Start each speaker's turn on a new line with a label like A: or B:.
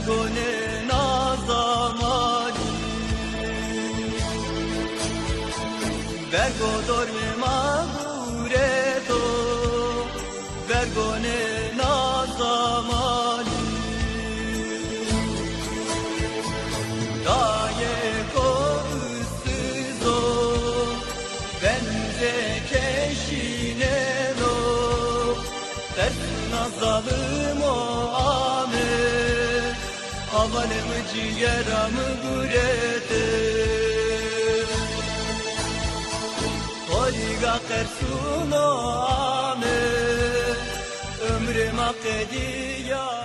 A: vergone nazamani vergo dorme magureto vergone nazamani daye ko'sizo benze keşinelo tersna zalim o ame havalemi ciğeramı gurete Oliga kersuno ame ömrüm akediya